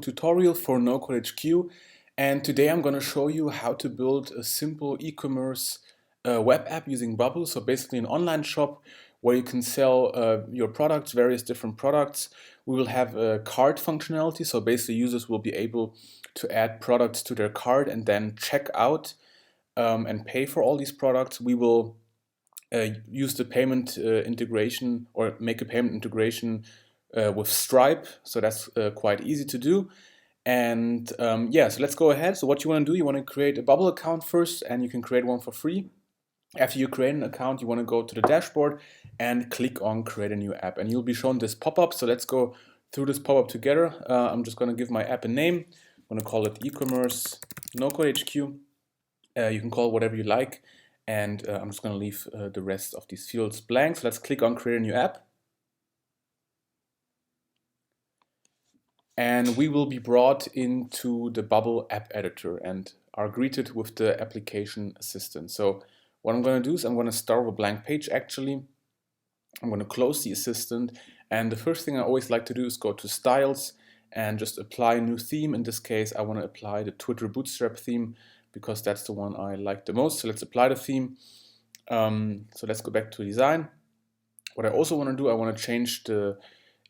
tutorial for Nocode HQ, and today I'm going to show you how to build a simple e-commerce web app using Bubble. So basically an online shop where you can sell your products, various different products. We will have a cart functionality, so basically users will be able to add products to their cart and then check out and pay for all these products. We will use the payment integration or make a payment integration with Stripe, so that's quite easy to do. And yeah, so let's go ahead. So what you want to do, you want to create a Bubble account first, and you can create one for free. After you create an account, you want to go to the dashboard and click on create a new app, and you'll be shown this pop-up. So let's go through this pop-up together. I'm just going to give my app a name. I'm going to call it Ecommerce Nocode HQ. You can call it whatever you like, and I'm just going to leave the rest of these fields blank. So let's click on create a new app. And we will be brought into the Bubble app editor and are greeted with the application assistant. So what I'm going to do is I'm going to start with a blank page actually. I'm going to close the assistant, and the first thing I always like to do is go to styles and just apply a new theme. In this case I want to apply the Twitter Bootstrap theme because that's the one I like the most. So let's apply the theme. So let's go back to design. What I also want to do, I want to change the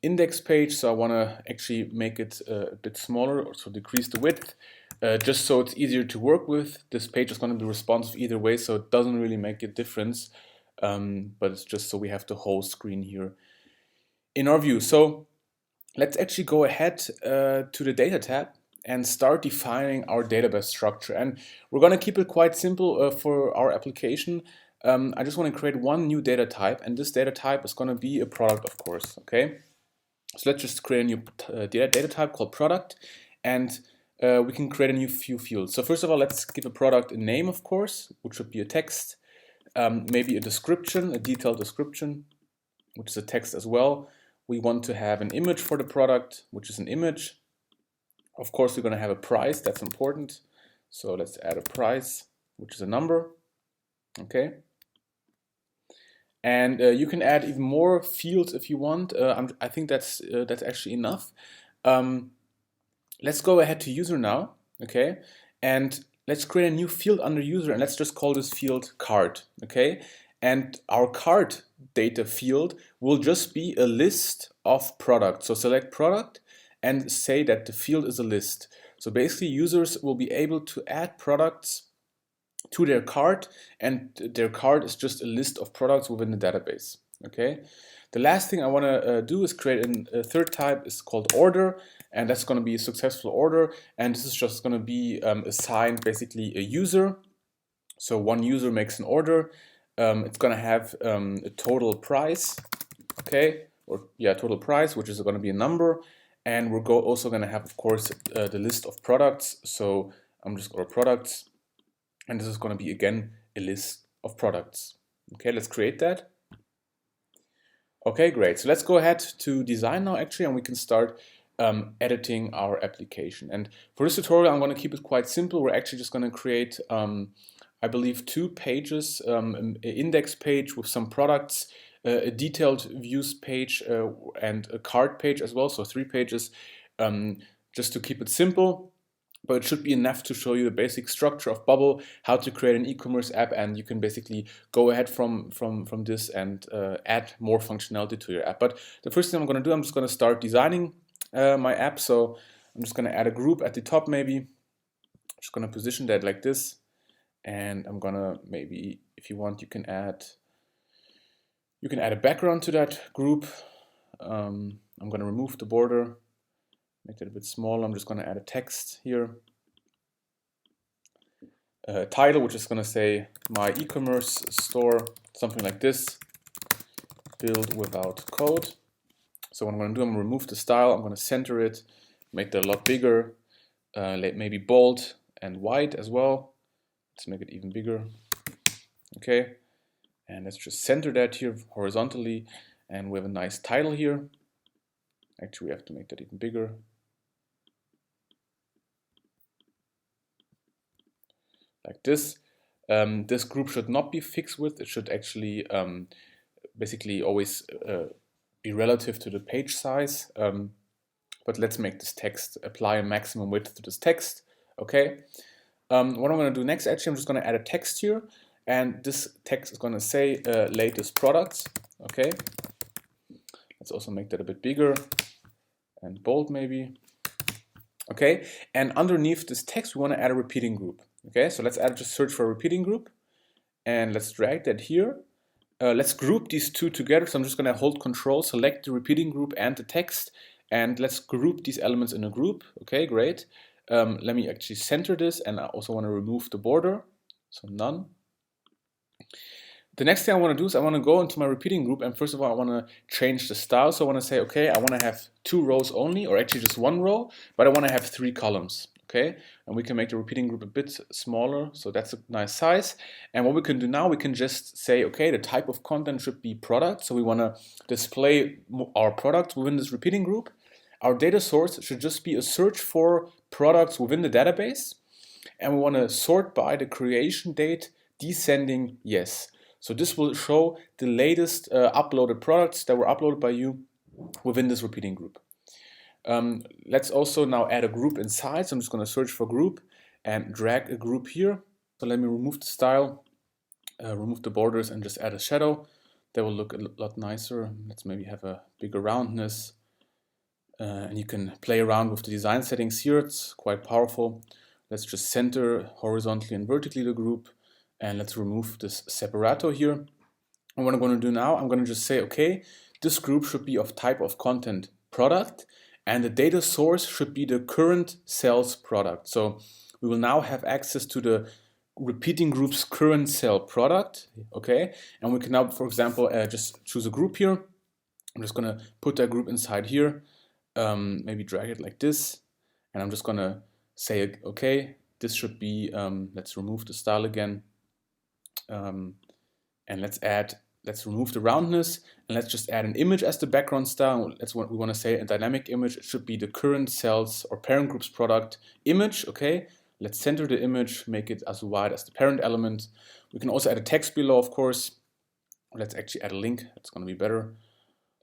index page, so I want to actually make it a bit smaller, or so decrease the width, just so it's easier to work with. This page is going to be responsive either way, so it doesn't really make a difference, but it's just so we have the whole screen here in our view. So let's actually go ahead to the data tab and start defining our database structure, and we're going to keep it quite simple for our application. I just want to create one new data type, and this data type is going to be a product, of course. Okay. So let's just create a new data type called product, and we can create a new few fields. So first of all, let's give a product a name, of course, which should be a text, maybe a description, a detailed description, which is a text as well. We want to have an image for the product, which is an image. Of course, we're going to have a price, that's important. So let's add a price, which is a number. Okay. And you can add even more fields if you want. I think that's actually enough. Let's go ahead to user now, okay? And let's create a new field under user, and let's just call this field cart, okay? And our cart data field will just be a list of products. So select product and say that the field is a list. So basically users will be able to add products to their cart, and their cart is just a list of products within the database. Okay. The last thing I want to do is create a third type. Is called order, and that's going to be a successful order, and this is just going to be assigned basically a user. So one user makes an order. It's going to have a total price, okay, or yeah, total price, which is going to be a number, and we're also going to have, of course, the list of products. So I'm just going to products. And this is going to be, again, a list of products. Okay, let's create that. Okay, great. So let's go ahead to design now, actually, and we can start editing our application. And for this tutorial, I'm going to keep it quite simple. We're actually just going to create, I believe, 2 pages, an index page with some products, a detailed views page, and a cart page as well. So 3 pages, just to keep it simple. But it should be enough to show you the basic structure of Bubble, how to create an e-commerce app, and you can basically go ahead from this and add more functionality to your app. But the first thing I'm going to do, I'm just going to start designing my app. So I'm just going to add a group at the top maybe. I'm just going to position that like this. And I'm going to maybe, if you want, you can add a background to that group. I'm going to remove the border. Make it a bit smaller. I'm just going to add a text here. Title, which is going to say my e-commerce store, something like this. Build without code. So what I'm going to do, I'm going to remove the style. I'm going to center it, make that a lot bigger, maybe bold and white as well. Let's make it even bigger. Okay. And let's just center that here horizontally. And we have a nice title here. Actually, we have to make that even bigger. Like this. This group should not be fixed width. It should actually basically always be relative to the page size. but let's make this text apply a maximum width to this text. Okay. What I'm going to do next, actually, I'm just going to add a text here, and this text is going to say latest products. Okay. Let's also make that a bit bigger and bold maybe. Okay, and underneath this text we want to add a repeating group. Okay, so let's just search for a repeating group, and let's drag that here. Let's group these two together. So I'm just going to hold Control, select the repeating group and the text, and let's group these elements in a group. Okay, great. Let me actually center this, and I also want to remove the border, so none. The next thing I want to do is I want to go into my repeating group, and first of all I want to change the style. So I want to say, okay, I want to have 2 rows only, or actually just 1 row, but I want to have 3 columns. Okay, and we can make the repeating group a bit smaller, so that's a nice size. And what we can do now, we can just say, okay, the type of content should be product. So we want to display our products within this repeating group. Our data source should just be a search for products within the database, and we want to sort by the creation date, descending yes. So this will show the latest uploaded products that were uploaded by you within this repeating group. Let's also now add a group inside. So I'm just going to search for group and drag a group here. So let me remove the style, remove the borders, and just add a shadow. That will look a lot nicer. Let's maybe have a bigger roundness. And you can play around with the design settings here. It's quite powerful. Let's just center horizontally and vertically the group. And let's remove this separator here. And what I'm going to do now, I'm going to just say, okay, this group should be of type of content product, and the data source should be the current sales product. So we will now have access to the repeating group's current sale product. Okay, and we can now, for example, just choose a group here. I'm just going to put that group inside here, maybe drag it like this, and I'm just going to say, okay, this should be, let's remove the style again. And let's remove the roundness, and let's just add an image as the background style. That's what we want to say, a dynamic image. It should be the current sales or parent group's product image. Okay, let's center the image, make it as wide as the parent element. We can also add a text below, of course. Let's actually add a link. That's going to be better,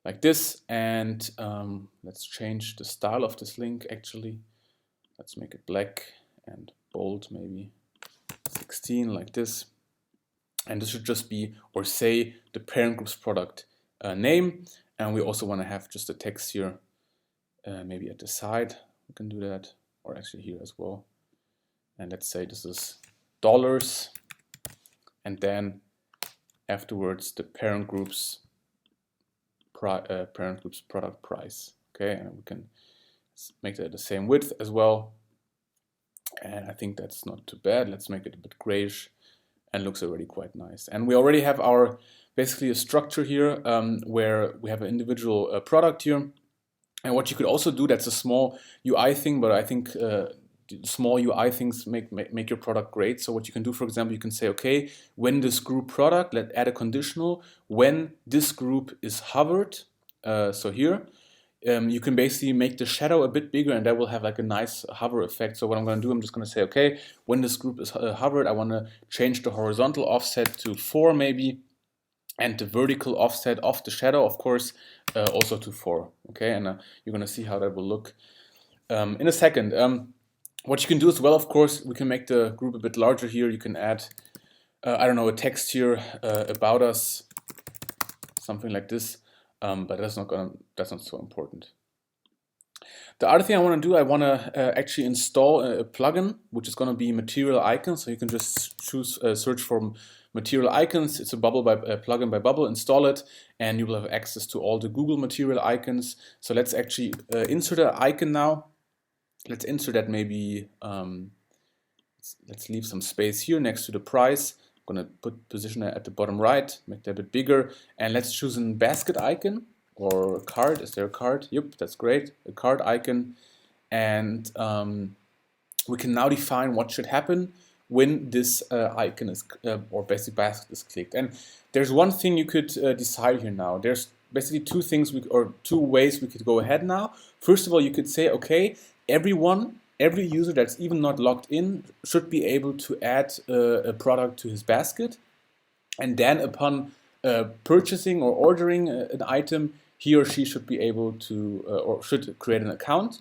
like this. And let's change the style of this link. Actually, let's make it black and bold, maybe 16, like this. And this should just be, or say, the parent group's product name. And we also want to have just a text here, maybe at the side. We can do that, or actually here as well. And let's say this is dollars, and then afterwards the parent group's product price. Okay, and we can make that the same width as well. And I think that's not too bad. Let's make it a bit grayish. And looks already quite nice. And we already have our basically a structure here where we have an individual product here. And what you could also do, that's a small UI thing, but I think small UI things make your product great. So what you can do, for example, you can say, okay, when this group product, let's add a conditional, when this group is hovered, so here, you can basically make the shadow a bit bigger, and that will have like a nice hover effect. So what I'm going to do, I'm just going to say, okay, when this group is hovered, I want to change the horizontal offset to 4 maybe, and the vertical offset of the shadow, of course, also to 4. Okay, and you're going to see how that will look in a second. What you can do as well, of course, we can make the group a bit larger here. You can add, I don't know, a text here about us, something like this. But that's not so important. The other thing I want to do, I want to actually install a plugin, which is going to be Material Icons. So you can just choose search for Material Icons. It's a plugin by Bubble. Install it, and you will have access to all the Google Material Icons. So let's actually insert an icon now. Let's insert that maybe. Let's leave some space here next to the price. I'm going to position it at the bottom right, make that a bit bigger, and let's choose a basket icon or a card. Is there a card? Yep, that's great. A card icon, and we can now define what should happen when this icon is or basic basket is clicked. And there's one thing you could decide here now. There's basically two ways we could go ahead now. First of all, you could say, okay, every user that's even not logged in should be able to add a product to his basket. And then upon purchasing or ordering an item, he or she should be able to, or should create an account.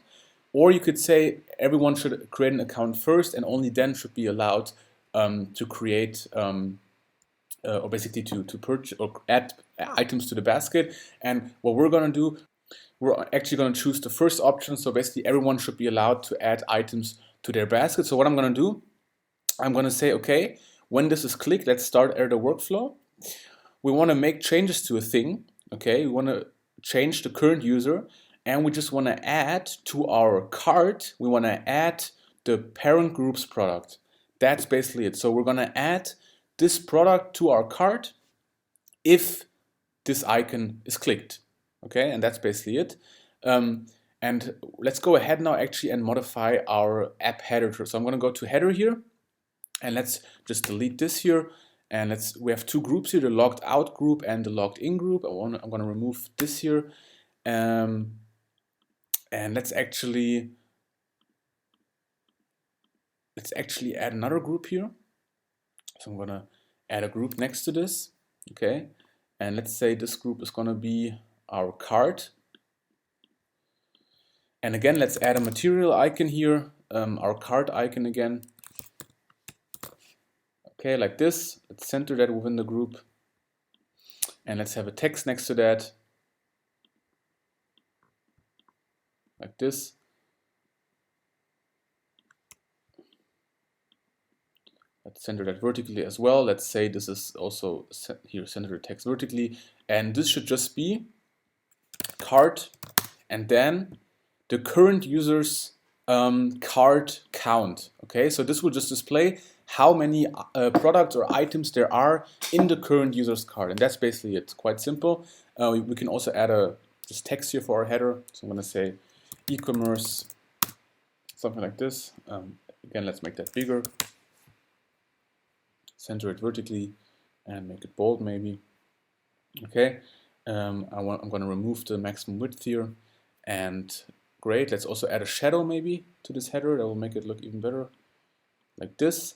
Or you could say everyone should create an account first and only then should be allowed to create, or basically to purchase or add items to the basket. And what we're going to do, we're actually going to choose the first option. So basically everyone should be allowed to add items to their basket. So what I'm going to do, I'm going to say, okay, when this is clicked, let's start the workflow. We want to make changes to a thing. Okay, we want to change the current user, and we just want to add to our cart, we want to add the parent group's product. That's basically it. So we're going to add this product to our cart if this icon is clicked. Okay, and that's basically it. And let's go ahead now actually and modify our app header. So I'm going to go to header here, and let's just delete this here. And we have two groups here, the logged out group and the logged in group. I'm going to remove this here. And let's actually add another group here. So I'm going to add a group next to this. Okay. And let's say this group is going to be our cart. And again, let's add a material icon here, our cart icon again. Okay, like this. Let's center that within the group. And let's have a text next to that. Like this. Let's center that vertically as well. Let's say this is also here, center the text vertically. And this should just be cart and then the current user's cart count. Okay, so this will just display how many products or items there are in the current user's cart, and that's basically it. Quite simple. We can also add just text here for our header. So I'm going to say e-commerce, something like this. Again, let's make that bigger. Center it vertically and make it bold maybe. Okay, I'm going to remove the maximum width here, and great. Let's also add a shadow maybe to this header. That will make it look even better, like this.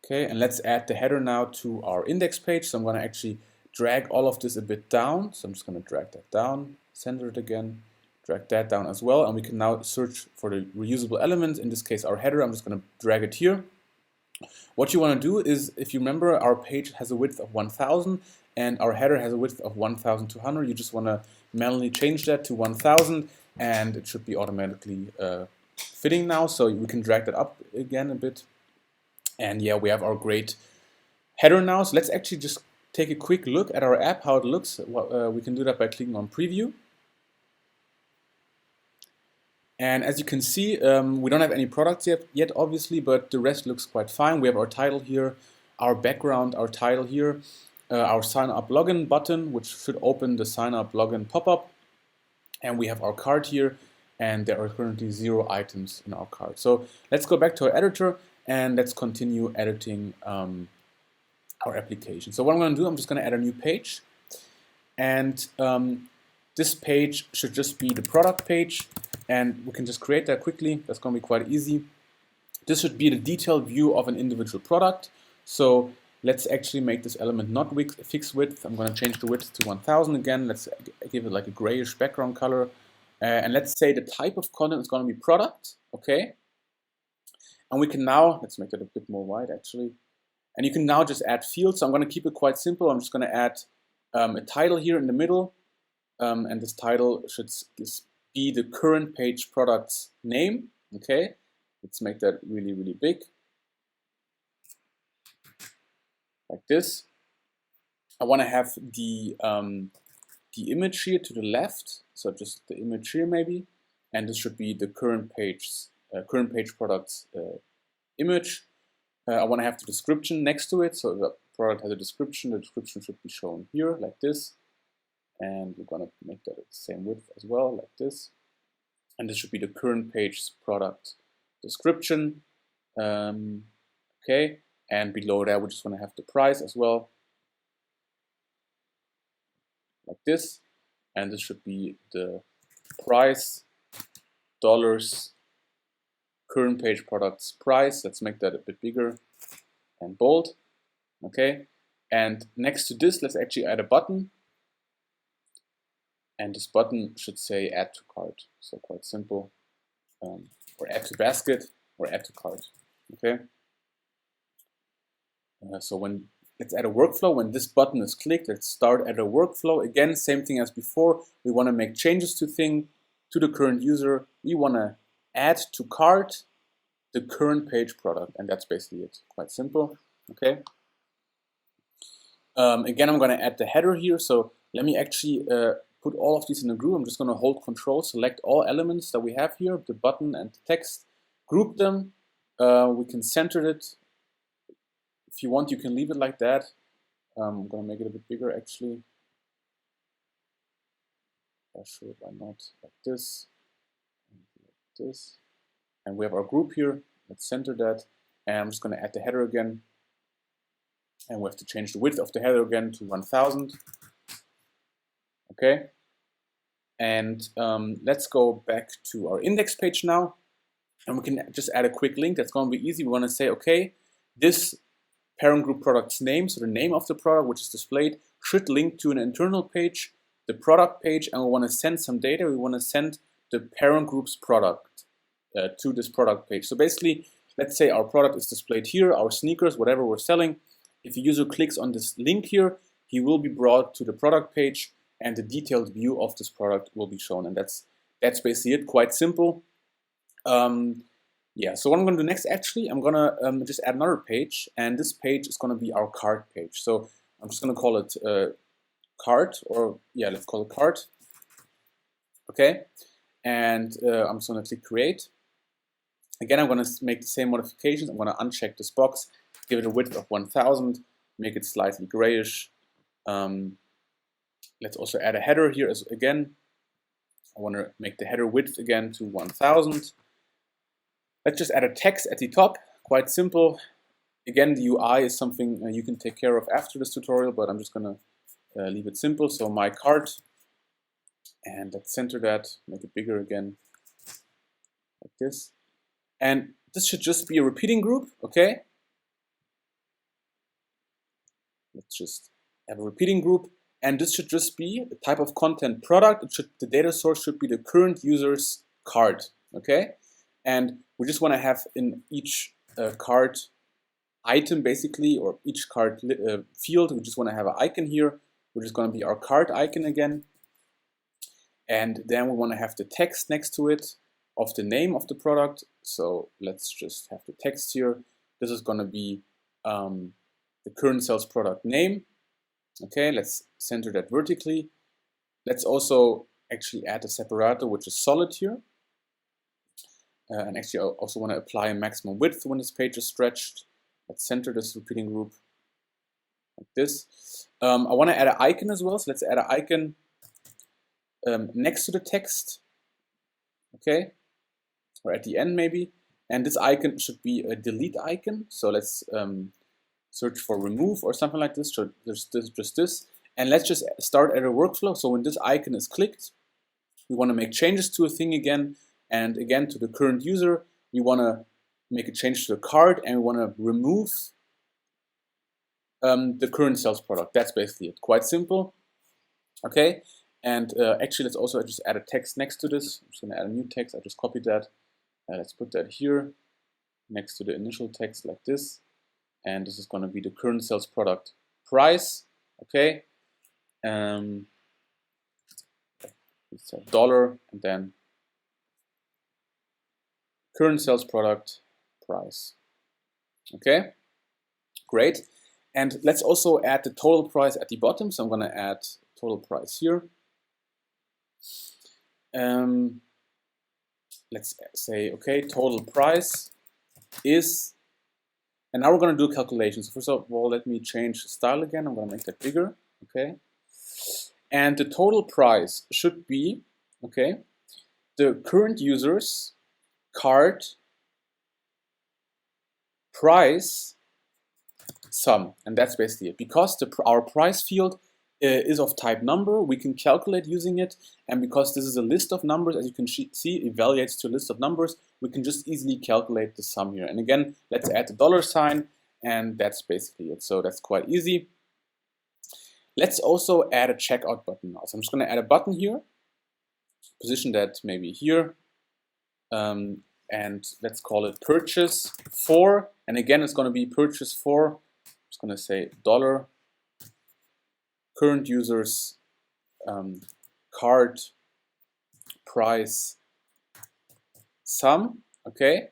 Okay, and let's add the header now to our index page. So I'm going to actually drag all of this a bit down. So I'm just going to drag that down, center it again, drag that down as well. And we can now search for the reusable element. In this case, our header. I'm just going to drag it here. What you want to do is, if you remember, our page has a width of 1000 and our header has a width of 1200. You just want to manually change that to 1000 and it should be automatically fitting now. So we can drag that up again a bit. And yeah, we have our great header now. So let's actually just take a quick look at our app, how it looks. We can do that by clicking on preview. And as you can see, we don't have any products yet, obviously, but the rest looks quite fine. We have our title here, our background, our title here, our sign up login button, which should open the sign up login pop-up. And we have our cart here, and there are currently 0 items in our cart. So let's go back to our editor and let's continue editing our application. So what I'm going to do, I'm just going to add a new page. And this page should just be the product page. And we can just create that quickly. That's going to be quite easy. This should be the detailed view of an individual product. So let's actually make this element not fixed width. I'm going to change the width to 1000 again. Let's give it like a grayish background color. And let's say the type of content is going to be product. Okay. And we can now, let's make it a bit more wide actually. And you can now just add fields. So I'm going to keep it quite simple. I'm just going to add a title here in the middle. And this title should be the current page product's name. Okay, let's make that really, really big, like this. I want to have the image here to the left, so just the image here maybe, and this should be the current page product's image. I want to have the description next to it, so the product has a description. The description should be shown here, like this. And we're going to make that the same width as well, like this. And this should be the current page's product description. Okay, and below that we just want to have the price as well, like this. And this should be the price, dollars, current page product's price. Let's make that a bit bigger and bold. Okay, and next to this, let's actually add a button. And this button should say add to cart. So quite simple. Or add to basket or add to cart. Okay. So let's add a workflow. When this button is clicked, let's start add a workflow. Again, same thing as before. We want to make changes to the current user. We want to add to cart the current page product, and that's basically it. Quite simple. Okay. Again, I'm going to add the header here. So let me actually put all of these in a group. I'm just going to hold Control, select all elements that we have here, the button and the text, group them. We can center it. If you want, you can leave it like that. I'm going to make it a bit bigger, actually. Sure, why not? Like this, like this. And we have our group here. Let's center that. And I'm just going to add the header again. And we have to change the width of the header again to 1000. Okay. And let's go back to our index page now. And we can just add a quick link. That's going to be easy. We want to say, okay, this parent group product's name, so the name of the product which is displayed, should link to an internal page, the product page, and we want to send some data. We want to send the parent group's product to this product page. So basically, let's say our product is displayed here, our sneakers, whatever we're selling. If the user clicks on this link here, he will be brought to the product page, and the detailed view of this product will be shown. And that's basically it. Quite simple. Yeah, so what I'm going to do next, actually, I'm going to just add another page, and this page is going to be our cart page. So I'm just going to call it cart, or yeah, let's call it cart. Okay, and I'm just going to click create. Again, I'm going to make the same modifications. I'm going to uncheck this box, give it a width of 1000, make it slightly grayish. Let's also add a header here again. I want to make the header width again to 1000. Let's just add a text at the top, quite simple. Again, the UI is something you can take care of after this tutorial, but I'm just going to leave it simple. So my cart, and let's center that, make it bigger again, like this. And this should just be a repeating group, okay? Let's just have a repeating group, and this should just be the type of content product. The data source should be the current user's cart, okay? And we just want to have in each cart item, basically, or each cart field, we just want to have an icon here, which is going to be our cart icon again. And then we want to have the text next to it of the name of the product. So let's just have the text here. This is going to be the current sales product name. Okay, let's center that vertically. Let's also actually add a separator, which is solid here. And actually, I also want to apply a maximum width when this page is stretched. Let's center this repeating group like this. I want to add an icon as well. So let's add an icon next to the text. Okay, or at the end maybe. And this icon should be a delete icon. So let's search for remove or something like this. So there's just this. And let's just start at a workflow. So when this icon is clicked, we want to make changes to a thing again. And again, to the current user, we want to make a change to the cart, and we want to remove the current sales product. That's basically it. Quite simple. Okay. And actually, let's also just add a text next to this. I'm just going to add a new text. I just copied that. Let's put that here next to the initial text like this. And this is going to be the current sales product price. Okay. It's $, and then current sales product price. Okay, great. And let's also add the total price at the bottom. So I'm going to add total price here. Let's say, okay, total price is, and now we're going to do a calculation. So first of all, let me change the style again. I'm going to make that bigger. Okay, and the total price should be, okay, the current user's cart price sum, and that's basically it. Because our price field is of type number, we can calculate using it, and because this is a list of numbers, as you can see, evaluates to a list of numbers, we can just easily calculate the sum here. And again, let's add the $sign, and that's basically it. So that's quite easy. Let's also add a checkout button now. So I'm just going to add a button here. position that maybe here, and let's call it purchase for, and again it's going to be purchase for, I'm just going to say dollar current users cart price sum, okay?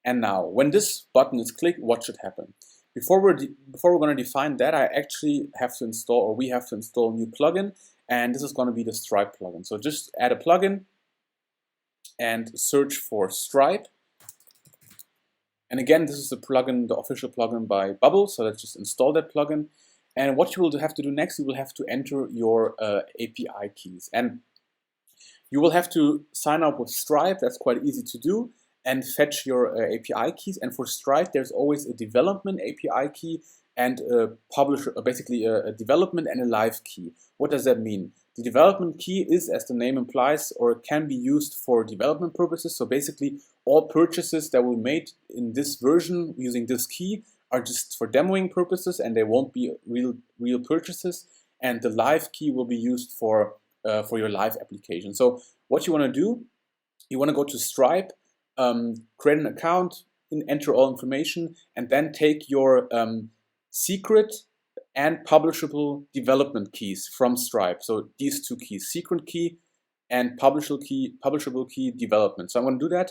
And now when this button is clicked, what should happen? Before we're going to define that, I actually have to install, or we have to install a new plugin, and this is going to be the Stripe plugin. So just add a plugin and search for Stripe. And again, this is the plugin, the official plugin by Bubble. So let's just install that plugin. And what you will have to do next, you will have to enter your API keys. And you will have to sign up with Stripe. That's quite easy to do. And fetch your API keys. And for Stripe, there's always a development API key and a publisher, basically a development and a live key. What does that mean? The development key is, as the name implies, or can be used for development purposes. So basically, all purchases that were made in this version using this key are just for demoing purposes, and they won't be real purchases. And the live key will be used for your live application. So what you want to do, you want to go to Stripe, create an account, enter all information, and then take your secret and publishable development keys from Stripe. So these two keys, secret key and publishable key development. So I'm going to do that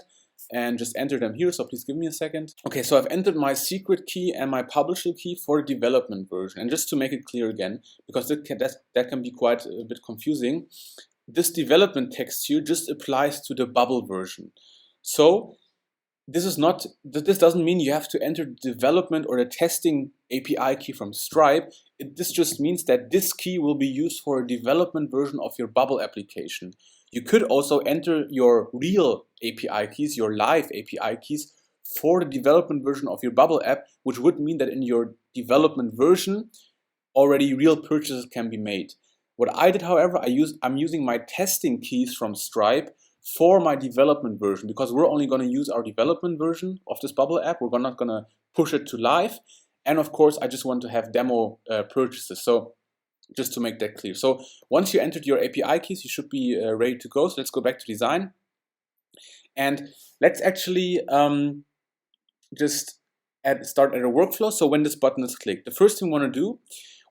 and just enter them here. So please give me a second. Okay, so I've entered my secret key and my publishable key for the development version. And just to make it clear again, because that can be quite a bit confusing, this development text here just applies to the Bubble version. So this doesn't mean you have to enter the development or the testing API key from Stripe. This just means that this key will be used for a development version of your Bubble application. You could also enter your real API keys, your live API keys, for the development version of your Bubble app, which would mean that in your development version, already real purchases can be made. What I did, however, I'm using my testing keys from Stripe for my development version, because we're only going to use our development version of this Bubble app. We're not going to push it to live. And of course, I just want to have demo purchases. So just to make that clear. So once you entered your API keys, you should be ready to go. So let's go back to design. And let's actually just start at a workflow. So when this button is clicked, the first thing we want to do,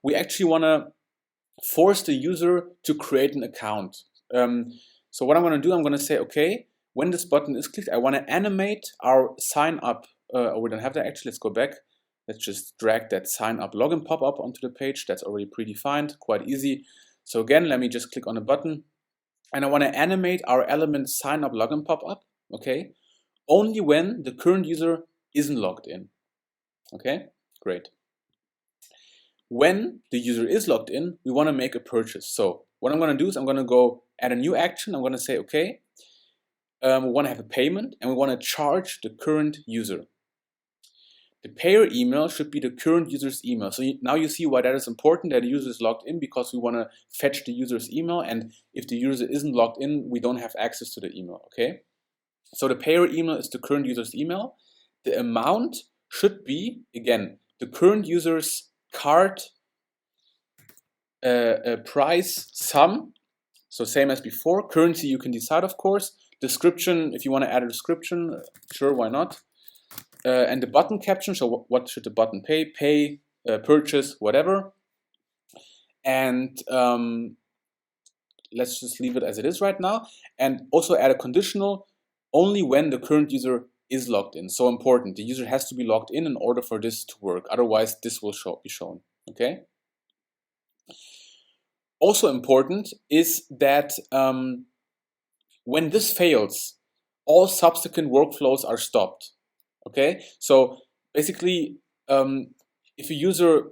we actually want to force the user to create an account. So what I'm going to do, I'm going to say, okay, when this button is clicked, I want to animate our sign up. We don't have that actually. Let's go back. Let's just drag that sign up login pop-up onto the page. That's already predefined, quite easy. So again, let me just click on the button. And I want to animate our element sign up login pop-up, okay? Only when the current user isn't logged in, okay? Great. When the user is logged in, we want to make a purchase. So what I'm going to do is I'm going to go add a new action. I'm going to say, okay, we want to have a payment and we want to charge the current user. The payer email should be the current user's email. So now you see why that is important, that the user is logged in, because we want to fetch the user's email. And if the user isn't logged in, we don't have access to the email, okay? So the payer email is the current user's email. The amount should be, again, the current user's cart price sum. So same as before. Currency you can decide, of course. Description, if you want to add a description, sure, why not? And the button caption, so what should the button pay? Pay, purchase, whatever. And let's just leave it as it is right now. And also add a conditional only when the current user is logged in. So important, the user has to be logged in order for this to work. Otherwise, this will be shown, okay? Also important is that when this fails, all subsequent workflows are stopped. Okay, so basically, if a user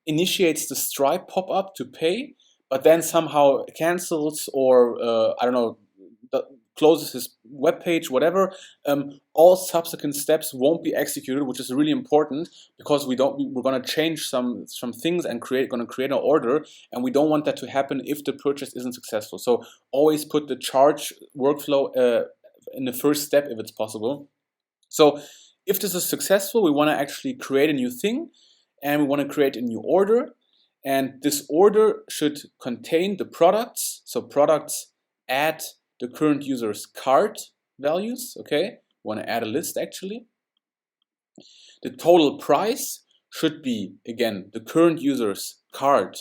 initiates the Stripe pop-up to pay, but then somehow cancels or I don't know, closes his web page, whatever, all subsequent steps won't be executed, which is really important, because we're going to change some things and going to create an order, and we don't want that to happen if the purchase isn't successful. So always put the charge workflow in the first step if it's possible. So if this is successful, we want to actually create a new thing, and we want to create a new order, and this order should contain the products. So products add the current user's cart values, okay? We want to add a list actually. The total price should be, again, the current user's cart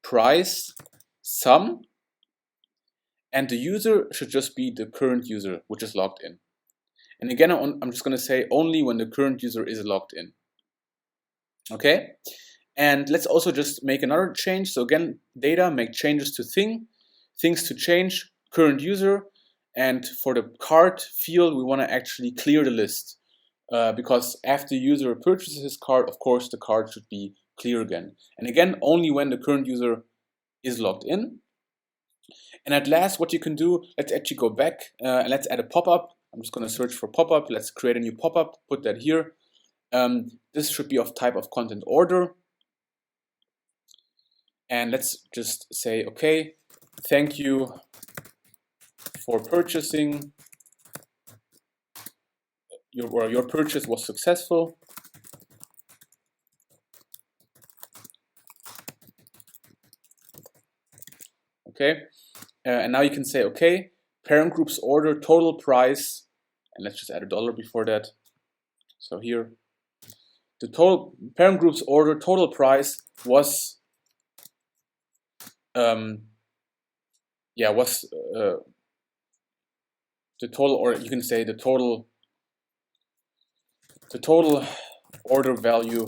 price sum, and the user should just be the current user which is logged in. And again, I'm just going to say only when the current user is logged in. Okay? And let's also just make another change. So again, data, make changes to things to change, current user. And for the cart field, we want to actually clear the list. Because after the user purchases his cart, of course, the cart should be clear again. And again, only when the current user is logged in. And at last, what you can do, let's actually go back and let's add a pop-up. I'm just going to search for pop-up. Let's create a new pop-up, put that here. This should be of type of content order. And let's just say, okay, thank you for purchasing. Your purchase was successful. Okay, and now you can say, okay, parent group's order total price, and let's just add $1 before that. So here, the total parent group's order total price was the total, or you can say the total order value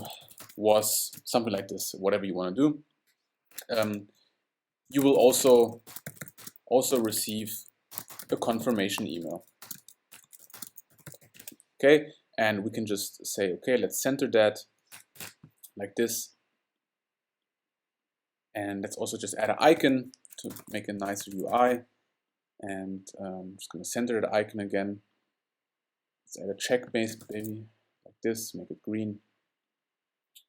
was something like this, whatever you want to do. You will also receive a confirmation email. Okay, and we can just say, okay, let's center that like this. And let's also just add an icon to make a nicer UI. And I'm just going to center the icon again. Let's add a check based maybe like this, make it green.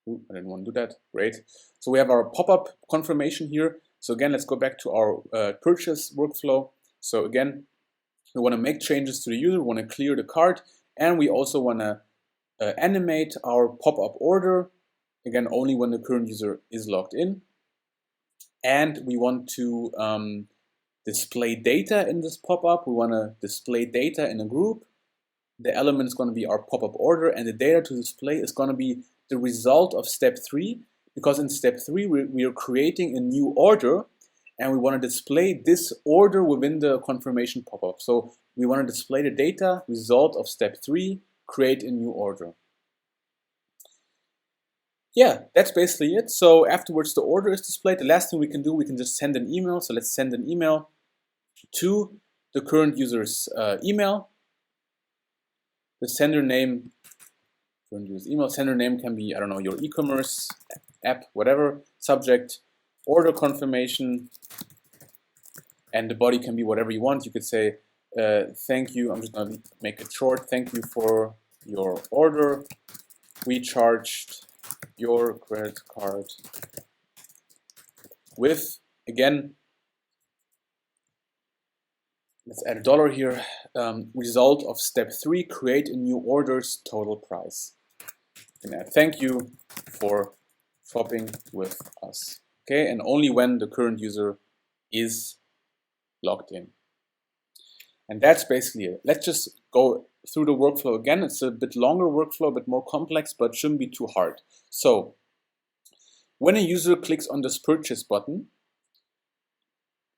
Ooh, I didn't want to do that. Great. So we have our pop-up confirmation here. So again, let's go back to our purchase workflow. So again, we want to make changes to the user, we want to clear the cart, and we also want to animate our pop-up order, again, only when the current user is logged in. And we want to display data in this pop-up. We want to display data in a group. The element is going to be our pop-up order, and the data to display is going to be the result of step 3, because in step 3 we are creating a new order, and we want to display this order within the confirmation pop-up. So we want to display the data result of step 3, create a new order. Yeah, that's basically it. So afterwards the order is displayed. The last thing we can do, we can just send an email. So let's send an email to the current user's email. The sender name, current user's email, sender name can be, I don't know, your e-commerce app, whatever, subject, order confirmation, and the body can be whatever you want. You could say, thank you, I'm just gonna make it short, thank you for your order. We charged your credit card with, again, let's add $1 here, result of step 3, create a new order's total price. You can add thank you for shopping with us. Okay, and only when the current user is logged in. And that's basically it. Let's just go through the workflow again. It's a bit longer workflow, a bit more complex, but shouldn't be too hard. So when a user clicks on this purchase button,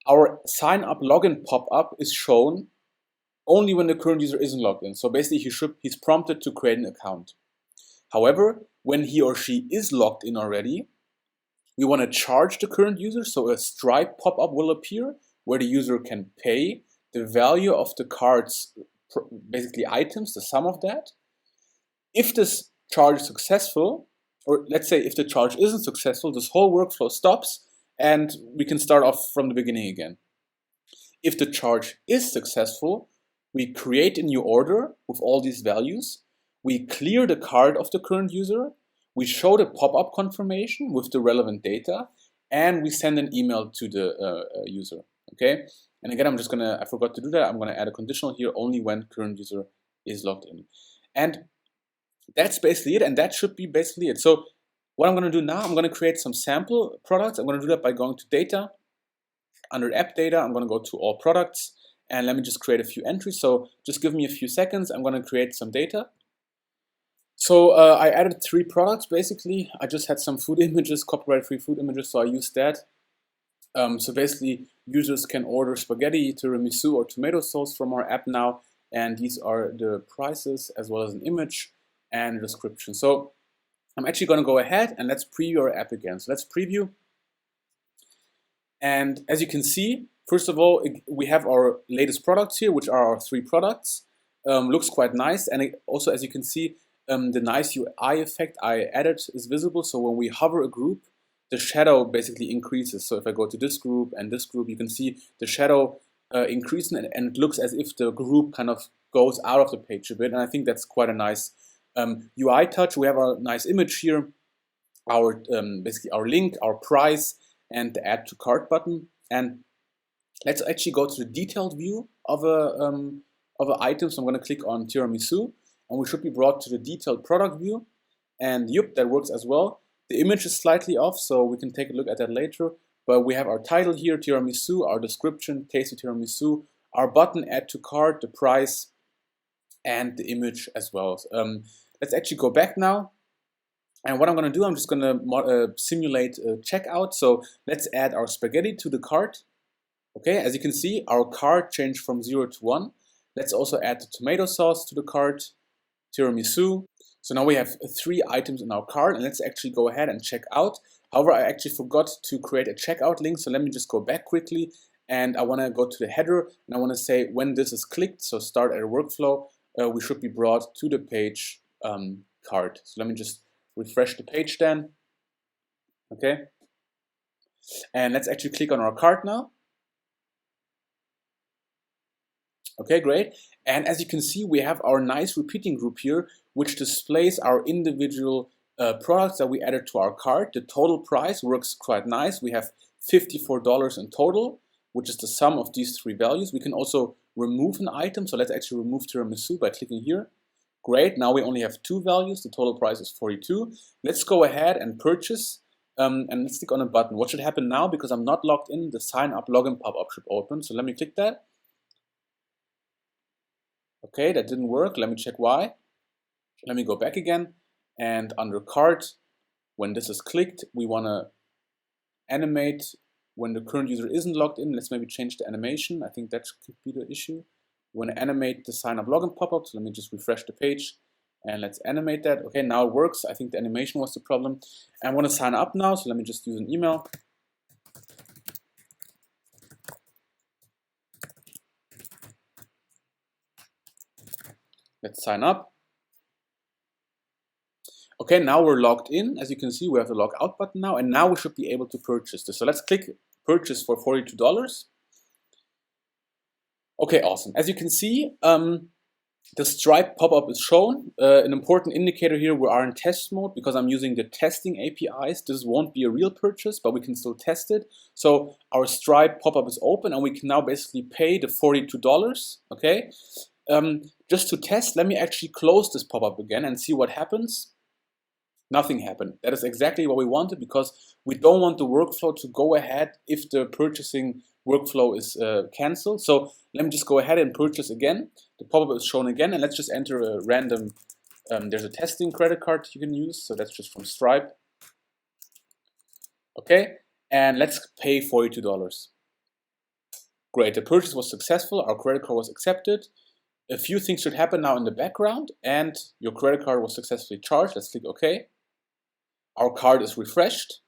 our sign up login pop-up is shown only when the current user isn't logged in. So basically he's prompted to create an account. However, when he or she is logged in already, we want to charge the current user, so a Stripe pop-up will appear where the user can pay the value of the card's basically items, the sum of that. If this charge is successful, or let's say if the charge isn't successful, this whole workflow stops and we can start off from the beginning again. If the charge is successful, we create a new order with all these values, we clear the card of the current user, we show the pop-up confirmation with the relevant data, and we send an email to the user, okay? And again, I forgot to do that, I'm gonna add a conditional here, only when current user is logged in. And that's basically it, and that should be basically it. So what I'm gonna do now, I'm gonna create some sample products. I'm gonna do that by going to data, Under app data, I'm going to go to all products and let me just create a few entries. So just give me a few seconds. I'm going to create some data. So I added 3 products basically. I just had some food images, copyright-free food images, so I used that. So basically, users can order spaghetti, tiramisu, or tomato sauce from our app now, and these are the prices as well as an image and a description. So I'm actually going to go ahead and let's preview our app again. So let's preview. And as you can see, first of all, we have our latest products here, which are our 3 products. Looks quite nice, and also, as you can see, the nice UI effect I added is visible. So when we hover a group, the shadow basically increases. So if I go to this group and this group, you can see the shadow increasing, and it looks as if the group kind of goes out of the page a bit. And I think that's quite a nice UI touch. We have a nice image here, our basically our link, our price, and the add to cart button. And let's actually go to the detailed view of an item. So I'm going to click on tiramisu, and we should be brought to the detailed product view. And yep, that works as well. The image is slightly off, so we can take a look at that later. But we have our title here, tiramisu, our description, tasty tiramisu, our button, add to cart, the price, and the image as well. Let's actually go back now. And what I'm going to do, I'm just going to simulate a checkout. So let's add our spaghetti to the cart. Okay, as you can see, our cart changed from 0 to 1. Let's also add the tomato sauce to the cart, tiramisu. So now we have 3 items in our cart, and let's actually go ahead and check out. However, I actually forgot to create a checkout link, so let me just go back quickly, and I want to go to the header, and I want to say when this is clicked, so start at a workflow, we should be brought to the page cart. So let me just refresh the page then. Okay, and let's actually click on our cart now. Okay, great. And as you can see, we have our nice repeating group here, which displays our individual products that we added to our cart. The total price works quite nice. We have $54 in total, which is the sum of these 3 values. We can also remove an item. So let's actually remove tiramisu by clicking here. Great, now we only have 2 values. The total price is 42. Let's go ahead and purchase. And let's click on a button. What should happen now? Because I'm not logged in, the sign up login pop-up should open. So let me click that. Okay, that didn't work. Let me check why. Let me go back again. And under cart, when this is clicked, we want to animate when the current user isn't logged in. Let's maybe change the animation. I think that could be the issue. We want to animate the sign up login pop-up. So let me just refresh the page and let's animate that. Okay, now it works. I think the animation was the problem. And I want to sign up now. So let me just use an email. Let's sign up. Okay, now we're logged in. As you can see, we have the log out button now, and now we should be able to purchase this. So let's click purchase for $42. Okay, awesome. As you can see, the Stripe pop-up is shown. An important indicator here, we are in test mode because I'm using the testing APIs. This won't be a real purchase, but we can still test it. So our Stripe pop-up is open, and we can now basically pay the $42, okay? Just to test, let me actually close this pop-up again and see what happens. Nothing happened. That is exactly what we wanted because we don't want the workflow to go ahead if the purchasing workflow is cancelled. So let me just go ahead and purchase again. The pop-up is shown again, and let's just enter a random, there's a testing credit card you can use. So that's just from Stripe. Okay, and let's pay $42. Great, the purchase was successful. Our credit card was accepted. A few things should happen now in the background, and your credit card was successfully charged. Let's click OK. Our card is refreshed.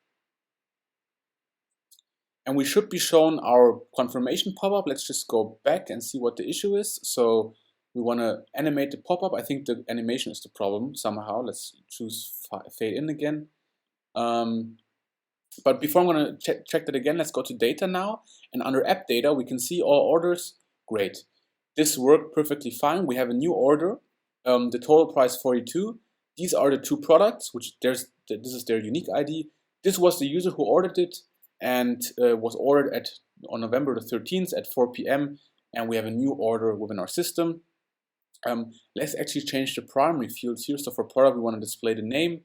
And we should be shown our confirmation pop-up. Let's just go back and see what the issue is. So we want to animate the pop-up. I think the animation is the problem somehow. Let's choose fade in again. But before I'm going to check that again, let's go to data now. And under app data, we can see all orders. Great. This worked perfectly fine. We have a new order. The total price 42. These are the 2 products, which this is their unique ID. This was the user who ordered it and was ordered on November the 13th at 4 p.m. And we have a new order within our system. Let's actually change the primary fields here. So for product, we want to display the name.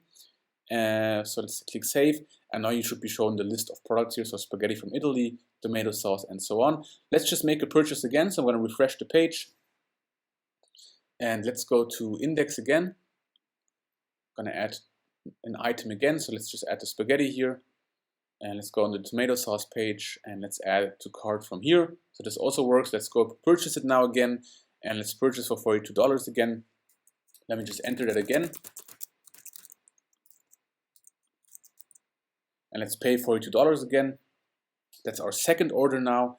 So let's click save, and now you should be shown the list of products here. So spaghetti from Italy, tomato sauce, and so on. Let's just make a purchase again. So I'm going to refresh the page, and let's go to index again. I'm going to add an item again. So let's just add the spaghetti here, and let's go on the tomato sauce page, and let's add it to cart from here. So this also works. Let's go purchase it now again, and let's purchase for $42 again. Let me just enter that again. And let's pay $42 again. That's our second order now.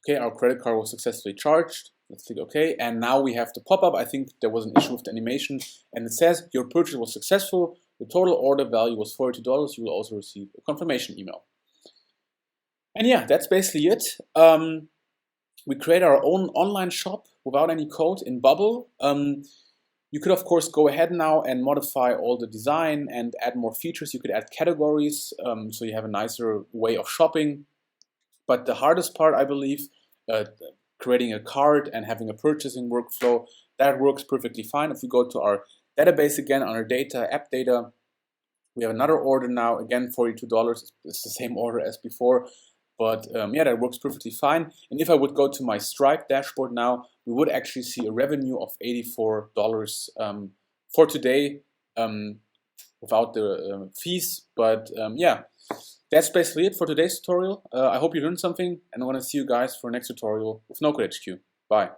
Okay, our credit card was successfully charged. Let's click OK. And now we have the pop-up. I think there was an issue with the animation. And it says your purchase was successful. The total order value was $42. You will also receive a confirmation email. And yeah, that's basically it. We create our own online shop without any code in Bubble. You could, of course, go ahead now and modify all the design and add more features. You could add categories, so you have a nicer way of shopping. But the hardest part, I believe, creating a cart and having a purchasing workflow, that works perfectly fine. If we go to our database again, on our data, app data, we have another order now, again, $42. It's the same order as before. But yeah, that works perfectly fine. And if I would go to my Stripe dashboard now, we would actually see a revenue of $84 for today without the fees. But yeah, that's basically it for today's tutorial. I hope you learned something, and I want to see you guys for next tutorial with Nocode HQ. Bye.